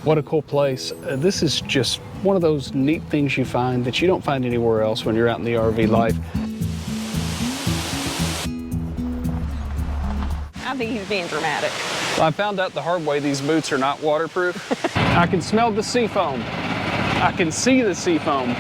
What a cool place. This is just one of those neat things you find that you don't find anywhere else when you're out in the RV life. I think he's being dramatic. Well, I found out the hard way these boots are not waterproof. I can smell the sea foam. I can see the sea foam.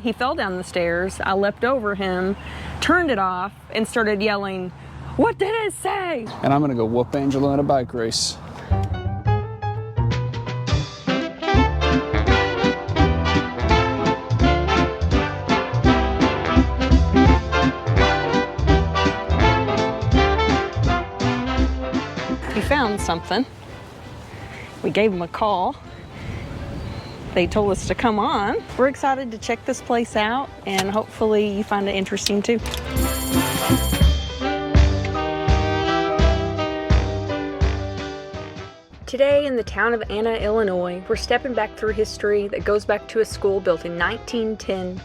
He fell down the stairs. I leapt over him, turned it off, and started yelling, "What did it say?" And I'm gonna go whoop Angela in a bike race. He found something. We gave him a call. They told us to come on. We're excited to check this place out, and hopefully you find it interesting too. Today in the town of Anna, Illinois, we're stepping back through history that goes back to a school built in 1910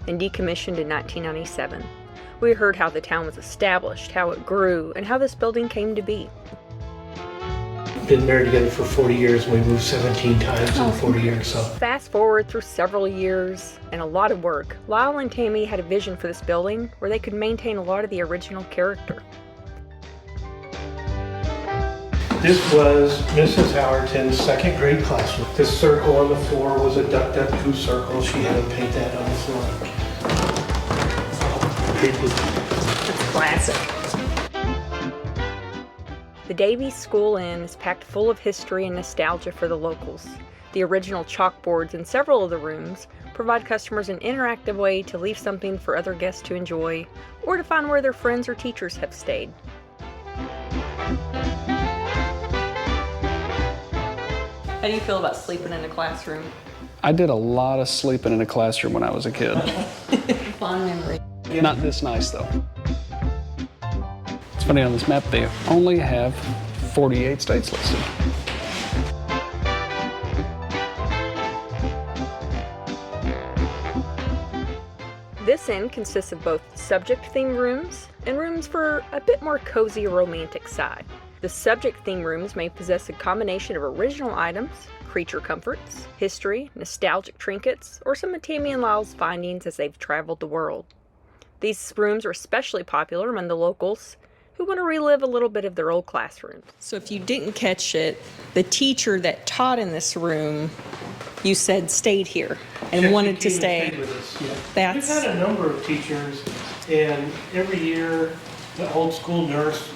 and decommissioned in 1997. We heard how the town was established, how it grew, and how this building came to be. Been married together for 40 years, and we moved 17 times in 40 years. So fast forward through several years and a lot of work, Lyle and Tammy had a vision for this building where they could maintain a lot of the original character. this was Mrs. Howerton's second grade classroom. This circle on the floor was a duck duck goose circle. She had to paint that on the floor. That's classic. The Davy School Inn is packed full of history and nostalgia for the locals. The original chalkboards in several of the rooms provide customers an interactive way to leave something for other guests to enjoy or to find where their friends or teachers have stayed. How do you feel about sleeping in a classroom? I did a lot of sleeping in a classroom when I was a kid. Fond memory. Not this nice though. It's funny, on this map they only have 48 states listed. This inn consists of both subject-themed rooms and rooms for a bit more cozy romantic side. The subject-themed rooms may possess a combination of original items, creature comforts, history, nostalgic trinkets, or some of Tammy and Lyle's findings as they've traveled the world. These rooms are especially popular among the locals who want to relive a little bit of their old classrooms. So if you didn't catch it, the teacher that taught in this room, you said stayed here and wanted to stay. With us, yeah. We've had a number of teachers, and every year the old school nurse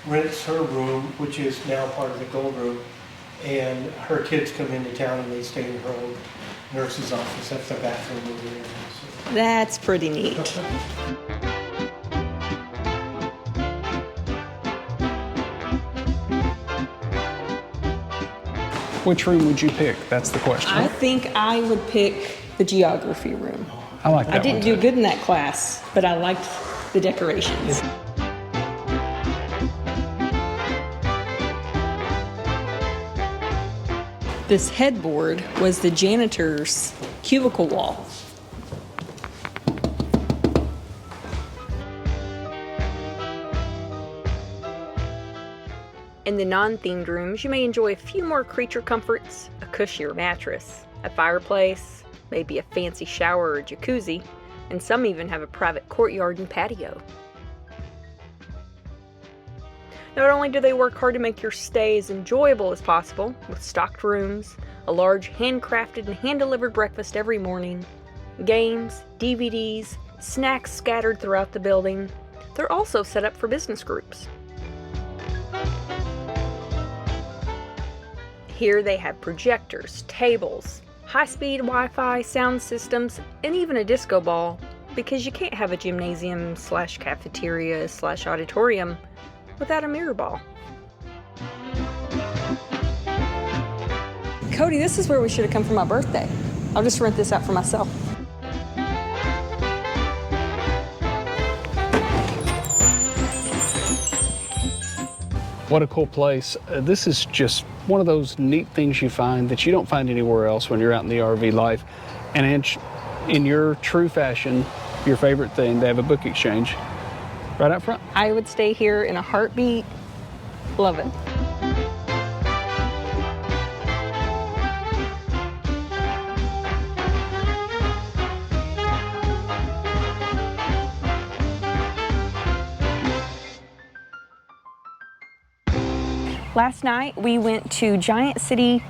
rents her room, which is now part of the Gold Room, and her kids come into town and they stay in her old nurse's office. That's the bathroom over there. So. That's pretty neat. Which room would you pick? That's the question. I think I would pick the geography room. I like that I didn't one do too. good in that class, but I liked the decorations. This headboard was the janitor's cubicle wall. In the non-themed rooms, you may enjoy a few more creature comforts, a cushier mattress, a fireplace, maybe a fancy shower or jacuzzi, and some even have a private courtyard and patio. Not only do they work hard to make your stay as enjoyable as possible, with stocked rooms, a large handcrafted and hand-delivered breakfast every morning, games, DVDs, snacks scattered throughout the building, they're also set up for business groups. Here they have projectors, tables, high-speed Wi-Fi, sound systems, and even a disco ball, because you can't have a gymnasium slash cafeteria slash auditorium without a mirror ball. Cody, this is where we should have come for my birthday. I'll just rent this out for myself. What a cool place. This is just one of those neat things you find that you don't find anywhere else when you're out in the RV life. And in your true fashion, your favorite thing. They have a book exchange right out front. I would stay here in a heartbeat. Love it. Last night we went to Giant City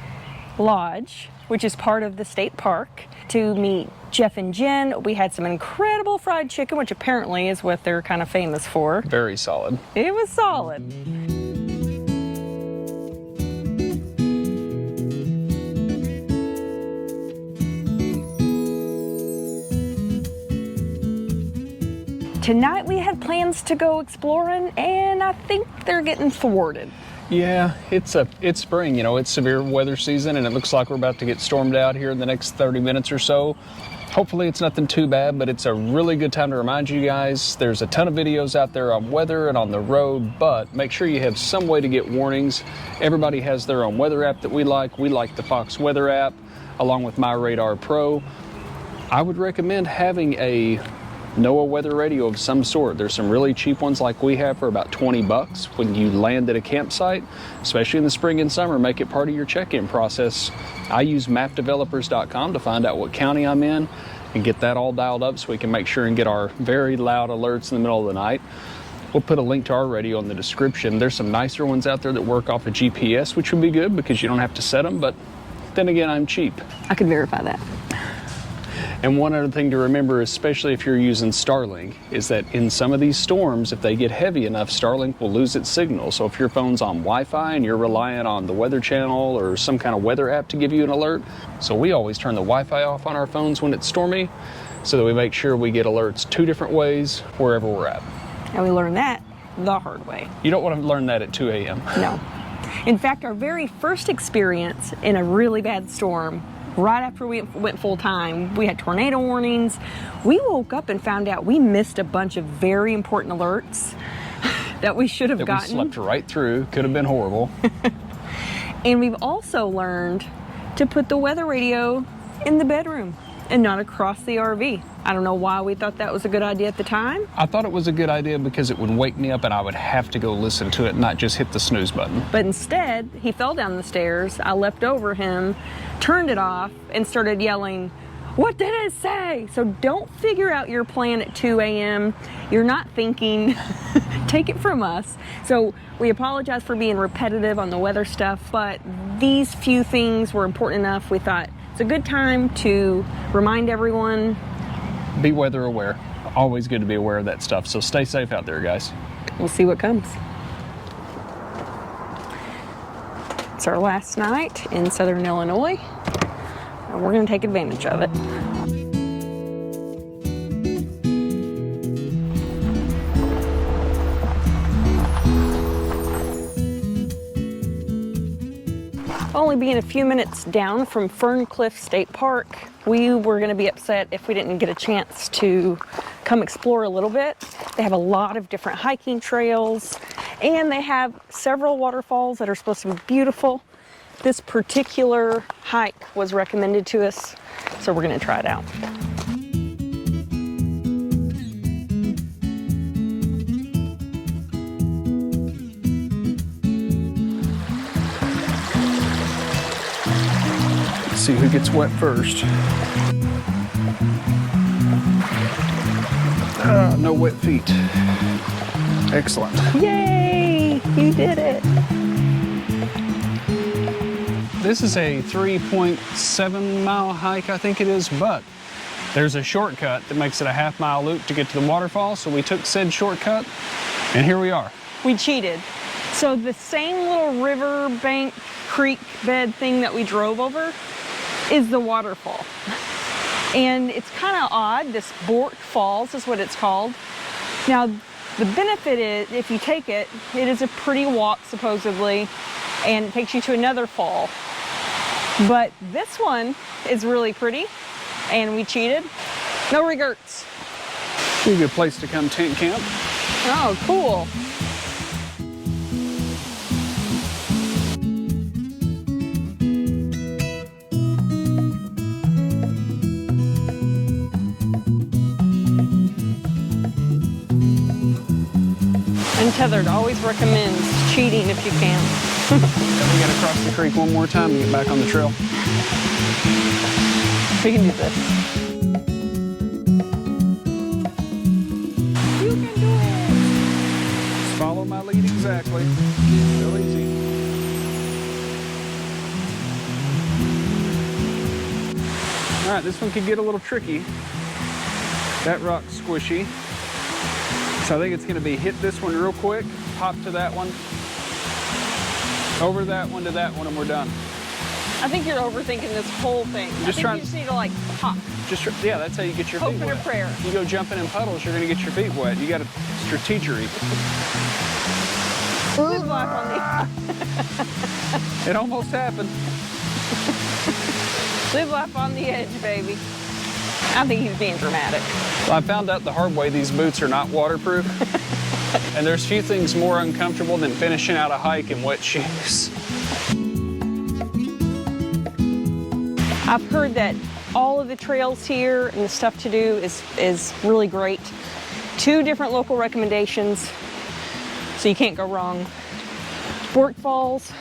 Lodge, which is part of the state park, to meet Jeff and Jen. We had some incredible fried chicken, which apparently is what they're kind of famous for. Very solid. It was solid. Tonight we had plans to go exploring, and I think they're getting thwarted. Yeah, it's spring, you know, it's severe weather season, and it looks like we're about to get stormed out here in the next 30 minutes or so. Hopefully it's nothing too bad, but it's a really good time to remind you guys there's a ton of videos out there on weather and on the road, but make sure you have some way to get warnings. Everybody has their own weather app that we like. We like the Fox Weather app along with My Radar Pro. I would recommend having a NOAA weather radio of some sort. There's some really cheap ones like we have for about 20 bucks. When you land at a campsite, especially in the spring and summer, make it part of your check-in process. I use mapdevelopers.com to find out what county I'm in and get that all dialed up so we can make sure and get our very loud alerts in the middle of the night. We'll put a link to our radio in the description. There's some nicer ones out there that work off of GPS, which would be good because you don't have to set them, but then again, I'm cheap. I could verify that. And one other thing to remember, especially if you're using Starlink, is that in some of these storms, if they get heavy enough, Starlink will lose its signal. So if your phone's on Wi-Fi and you're relying on the Weather Channel or some kind of weather app to give you an alert, so we always turn the Wi-Fi off on our phones when it's stormy, so that we make sure we get alerts 2 different ways wherever we're at. And we learned that the hard way. You don't want to learn that at 2 a.m. No. In fact, our very first experience in a really bad storm, right after we went full time, we had tornado warnings. We woke up and found out we missed a bunch of very important alerts that we should have gotten. We slept right through. Could have been horrible. And we've also learned to put the weather radio in the bedroom and not across the RV. I don't know why we thought that was a good idea at the time. I thought it was a good idea because it would wake me up and I would have to go listen to it, not just hit the snooze button. But instead, he fell down the stairs. I leapt over him, turned it off, and started yelling, "What did it say?" So don't figure out your plan at 2 a.m. You're not thinking. Take it from us. So we apologize for being repetitive on the weather stuff, but these few things were important enough. We thought it's a good time to remind everyone. Be weather aware. Always good to be aware of that stuff. So stay safe out there, guys. We'll see what comes. It's our last night in Southern Illinois, and we're going to take advantage of it. Only being a few minutes down from Fern State Park, we were going to be upset if we didn't get a chance to come explore a little bit. They have a lot of different hiking trails, and they have several waterfalls that are supposed to be beautiful. This particular hike was recommended to us, so we're going to try it out. See who gets wet first. No wet feet. Excellent. Yay! You did it. This is a 3.7 mile hike, I think it is, but there's a shortcut that makes it a half-mile loop to get to the waterfall, so we took said shortcut, and here we are. We cheated. So the same little river bank creek bed thing that we drove over is the waterfall. And it's kind of odd. This Bork Falls is what it's called. Now, the benefit is, if you take it, it is a pretty walk, supposedly, and it takes you to another fall. But this one is really pretty, and we cheated. No regrets. Be a good place to come tent camp. Oh, cool. Untethered always recommends cheating if you can. We gotta cross the creek one more time and get back on the trail. We can do this. You can do it. Just follow my lead exactly. Real easy. All right, this one could get a little tricky. That rock's squishy. So I think it's gonna be hit this one real quick, hop to that one, over that one to that one, and we're done. I think you're overthinking this whole thing. I think you just need to like hop. Yeah, that's how you get your Hope feet and a wet. prayer. You go jumping in puddles, you're gonna get your feet wet. You got a strategery. Live life on the It almost happened. live life on the edge, baby. I think he's being dramatic. Well, I found out the hard way these boots are not waterproof. And there's few things more uncomfortable than finishing out a hike in wet shoes. I've heard that all of the trails here and the stuff to do is really great. 2 different local recommendations, so you can't go wrong. Bork Falls,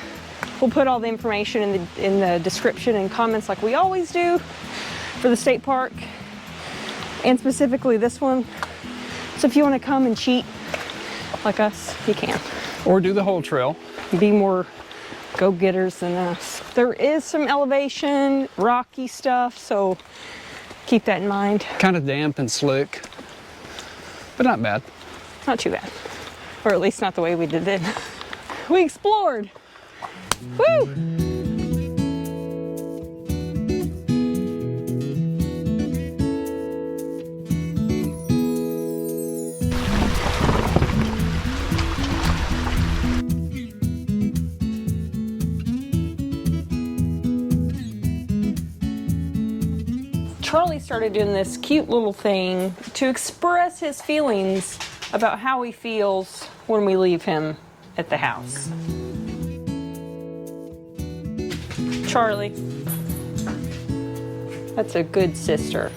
we'll put all the information in the description and comments like we always do for the state park, and specifically this one. So if you want to come and cheat like us, you can. Or do the whole trail. Be more go-getters than us. There is some elevation, rocky stuff, so keep that in mind. Kind of damp and slick, but not bad. Not too bad. Or at least not the way we did it. We explored. Woo! Charlie started doing this cute little thing to express his feelings about how he feels when we leave him at the house. Charlie, that's a good sister.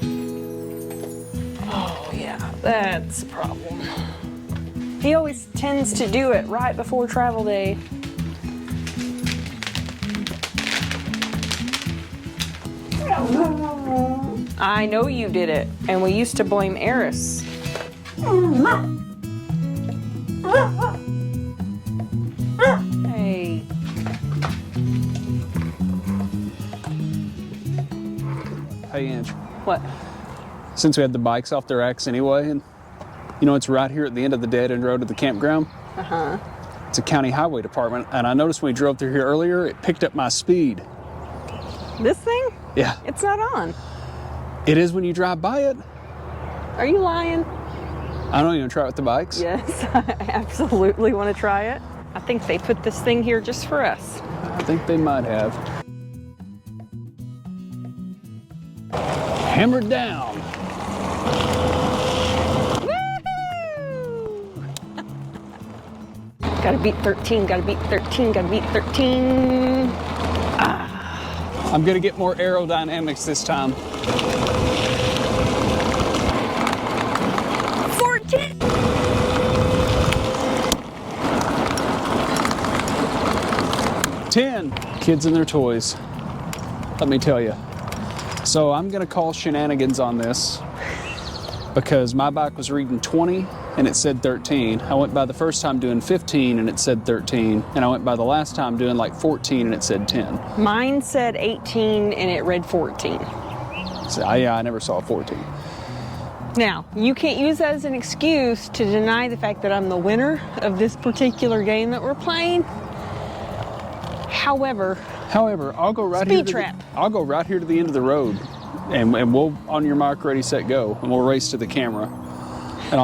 Oh yeah, that's a problem. He always tends to do it right before travel day. I know you did it, and we used to blame Eris. Hey. Hey, Ange. What? Since we had the bikes off their racks anyway, and you know, it's right here at the end of the dead end road to the campground. Uh-huh. It's a county highway department, and I noticed when we drove through here earlier, it picked up my speed. This thing? Yeah. It's not on. It is when you drive by it. Are you lying? I don't even try it with the bikes. Yes, I absolutely want to try it. I think they put this thing here just for us. I think they might have. Hammered down. Woohoo! Gotta beat 13, gotta beat 13, gotta beat 13. I'm gonna get more aerodynamics this time. 14! Kids and their toys. Let me tell you. So I'm gonna call shenanigans on this because my bike was reading 20 and it said 13. I went by the first time doing 15 and it said 13. And I went by the last time doing like 14 and it said 10. Mine said 18 and it read 14. So yeah, I never saw 14. Now, you can't use that as an excuse to deny the fact that I'm the winner of this particular game that we're playing. However, I'll go right speed here. trap. I'll go right here to the end of the road, and we'll on your mark, ready, set, go, and we'll race to the camera, and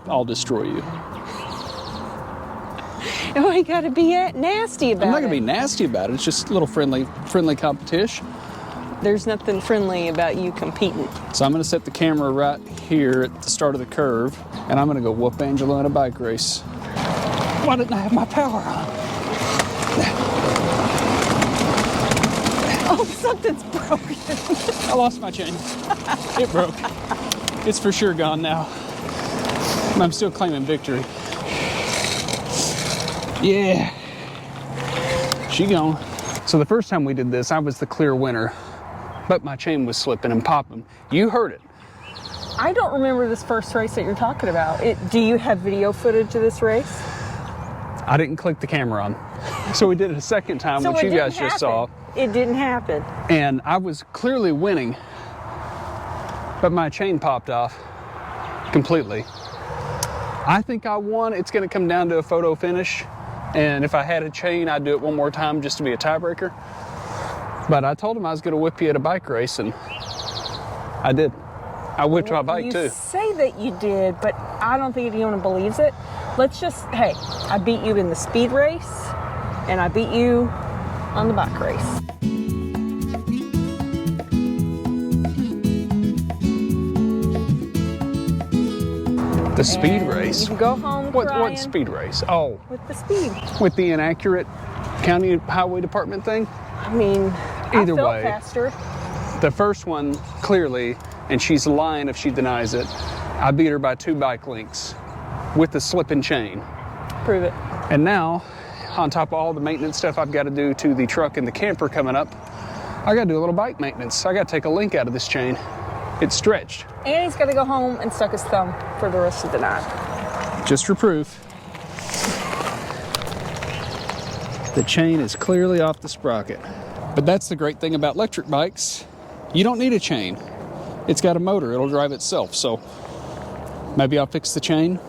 I'll destroy you. Oh, I gotta be nasty about it. I'm not gonna be nasty about it. It's just a little friendly competition. There's nothing friendly about you competing. So I'm gonna set the camera right here at the start of the curve, and I'm gonna go whoop Angela in a bike race. Why didn't I have my power on? Oh, something's broken. I lost my chain. It broke. It's for sure gone now. I'm still claiming victory. Yeah, she gone. So the first time we did this, I was the clear winner, but my chain was slipping and popping. You heard it. I don't remember this first race that you're talking about. Do you have video footage of this race? I didn't click the camera on. So we did it a second time, So which it you guys didn't just happen. saw. It didn't happen. And I was clearly winning, but my chain popped off completely. I think I won. It's going to come down to a photo finish. And if I had a chain, I'd do it one more time just to be a tiebreaker. But I told him I was going to whip you at a bike race, and I did. I whipped my bike too. You say that you did, but I don't think anyone believes it. Let's just, hey, I beat you in the speed race, and I beat you on the bike race. The speed And race? You can go home What crying speed race? Oh, with the speed. with the inaccurate county highway department thing? I mean, Either I felt way. faster. The first one, clearly, and she's lying if she denies it, I beat her by 2 bike lengths with the slip and chain. Prove it. And now, on top of all the maintenance stuff I've got to do to the truck and the camper coming up, I got to do a little bike maintenance. I got to take a link out of this chain. It's stretched. And he's got to go home and suck his thumb for the rest of the night. Just for proof. The chain is clearly off the sprocket. But that's the great thing about electric bikes. You don't need a chain. It's got a motor, it'll drive itself. So maybe I'll fix the chain.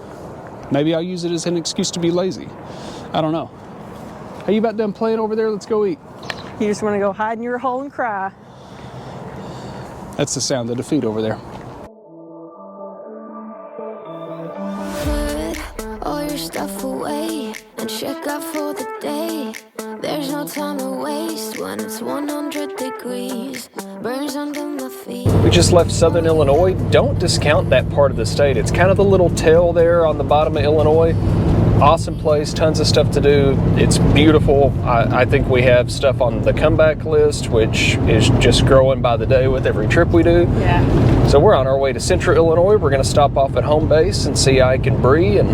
Maybe I'll use it as an excuse to be lazy. I don't know. Are you about done playing over there? Let's go eat. You just want to go hide in your hole and cry. That's the sound of defeat over there. Put all your stuff away and check out for the day. There's no time to waste when it's 100 degrees. Burns under my feet. We just left Southern Illinois. Don't discount that part of the state. It's kind of the little tail there on the bottom of Illinois. Awesome place, tons of stuff to do. It's beautiful. I think we have stuff on the comeback list, which is just growing by the day with every trip we do. Yeah. So we're on our way to Central Illinois. We're going to stop off at home base and see Ike and Bree and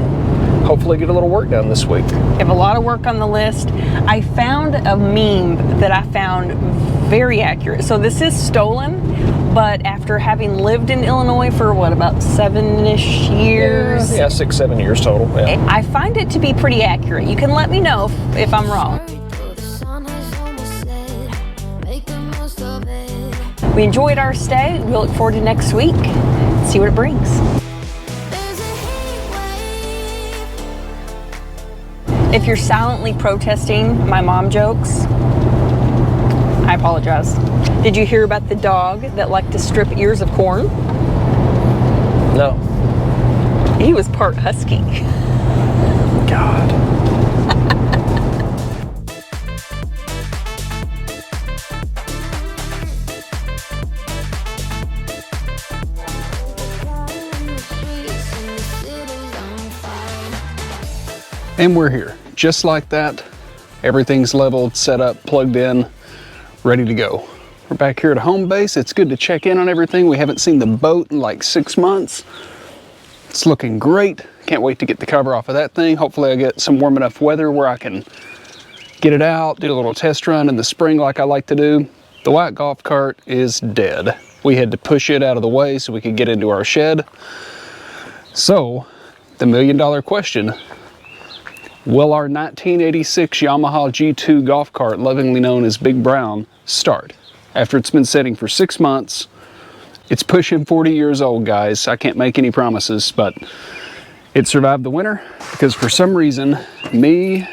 hopefully get a little work done this week. We have a lot of work on the list. I found a meme that I found very accurate. So this is stolen, but after having lived in Illinois for what, about 7-ish years? Yeah, 6-7 years total. Yeah. I find it to be pretty accurate. You can let me know if I'm wrong. The sun has almost set. Make the most of it. We enjoyed our stay. We look forward to next week. See what it brings. There's a heat wave. If you're silently protesting my mom jokes, I apologize. Did you hear about the dog that liked to strip ears of corn? No. He was part husky. God. And we're here, just like that. Everything's leveled, set up, plugged in, ready to go. We're back here at home base. It's good to check in on everything. We haven't seen the boat in like 6 months. It's looking great. Can't wait to get the cover off of that thing. Hopefully I get some warm enough weather where I can get it out, do a little test run in the spring like I like to do. The white golf cart is dead. We had to push it out of the way so we could get into our shed. So, the million-dollar question, will our 1986 Yamaha G2 golf cart, lovingly known as Big Brown, start? After it's been sitting for 6 months, it's pushing 40 years old, guys. I can't make any promises, but it survived the winter because for some reason, me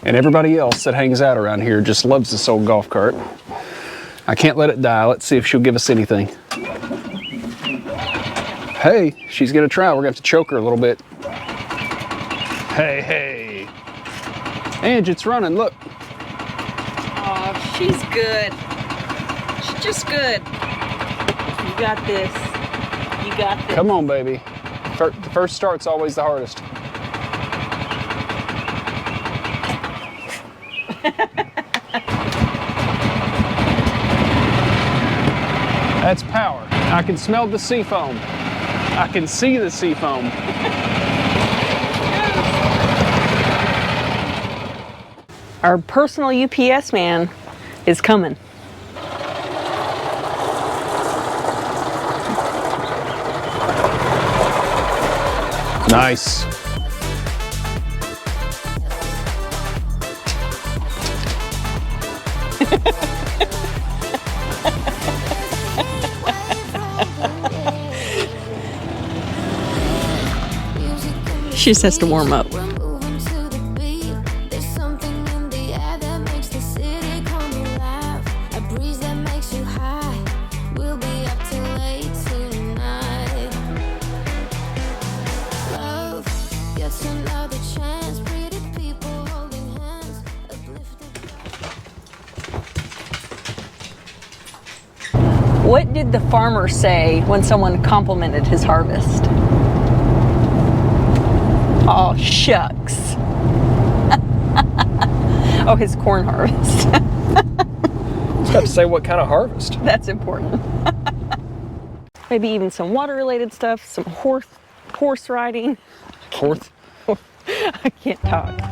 and everybody else that hangs out around here just loves this old golf cart. I can't let it die. Let's see if she'll give us anything. Hey, she's gonna try. We're gonna have to choke her a little bit. Hey, hey. Ange, it's running, look. Oh, she's good. She's just good. You got this. You got this. Come on, baby. The first start's always the hardest. That's power. I can smell the sea foam. I can see the sea foam. Our personal UPS man is coming. Nice. She just has to warm up. We're moving to the beat. There's something in the air that makes the city come alive. A breeze that makes you high. We'll be up till late tonight. Love gets another chance. Pretty people holding hands. Uplifted. What did the farmer say when someone complimented his harvest? Oh, shucks. Oh, his corn harvest. I was about to say, what kind of harvest? That's important. Maybe even some water-related stuff, some horse riding. Horse? I can't talk.